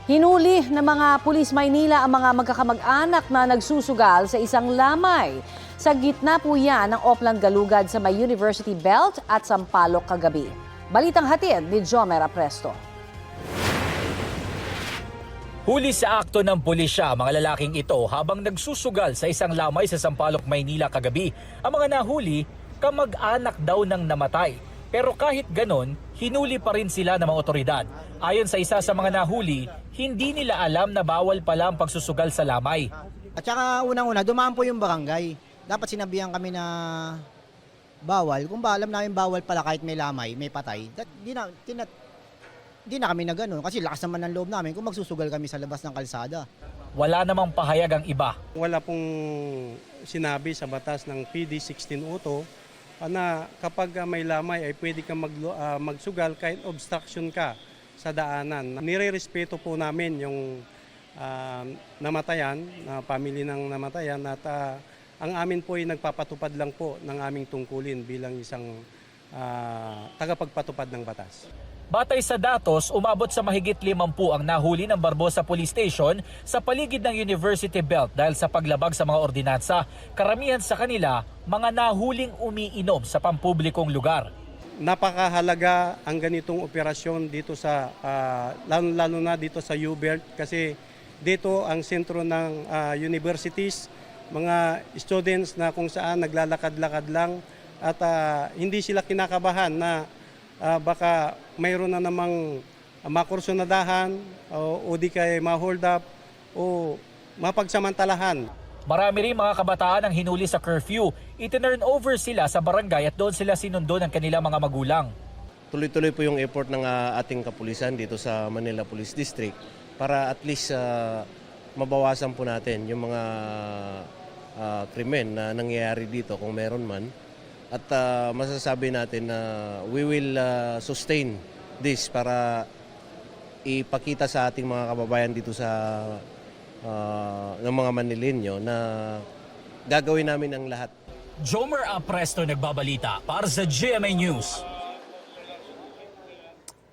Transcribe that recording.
Hinuli ng mga pulis Maynila ang mga magkakamag-anak na nagsusugal sa isang lamay. Sa gitna po yan ng Oplan Galugad sa may University Belt at Sampaloc kagabi. Balitang hatid ni Jomer Apresto. Huli sa akto ng pulisya ang mga lalaking ito habang nagsusugal sa isang lamay sa Sampaloc, Maynila kagabi. Ang mga nahuli, kamag-anak daw ng namatay. Pero kahit ganon, hinuli pa rin sila ng mga otoridad. Ayon sa isa sa mga nahuli, hindi nila alam na bawal pala ang pagsusugal sa lamay. At saka unang-una, dumaan po yung barangay. Dapat sinabihan kami na bawal. Kung ba alam namin bawal pala kahit may lamay, may patay, di na kami na gano'n. Kasi lakas naman ng loob namin kung magsusugal kami sa labas ng kalsada. Wala namang pahayag ang iba. Wala pong sinabi sa batas ng PD 1602 na kapag may lamay ay pwede kang magsugal kahit obstruction ka sa daanan. Nire-respeto po namin yung namatayan, family ng namatayan at ang amin po ay nagpapatupad lang po ng aming tungkulin bilang isang tagapagpatupad ng batas. Batay sa datos, umabot sa mahigit 50 ang nahuli ng Barbosa Police Station sa paligid ng University Belt dahil sa paglabag sa mga ordinansa. Karamihan sa kanila, mga nahuling umiinom sa pampublikong lugar. Napakahalaga ang ganitong operasyon dito sa, lalo na dito sa U-Belt kasi dito ang sentro ng universities, mga students na kung saan naglalakad-lakad lang at hindi sila kinakabahan na baka mayroon na namang makursunadahan o di kay ma-hold up o mapagsamantalahan. Marami rin mga kabataan ang hinuli sa curfew. Itinurn over sila sa barangay at doon sila sinundo ng kanilang mga magulang. Tuloy-tuloy po yung effort ng ating kapulisan dito sa Manila Police District para at least mabawasan po natin yung mga krimen na nangyayari dito kung meron man. At masasabi natin na we will sustain this para ipakita sa ating mga kababayan dito sa ng mga Manileño na gagawin namin ang lahat. Jomer Apresto nagbabalita para sa GMA News.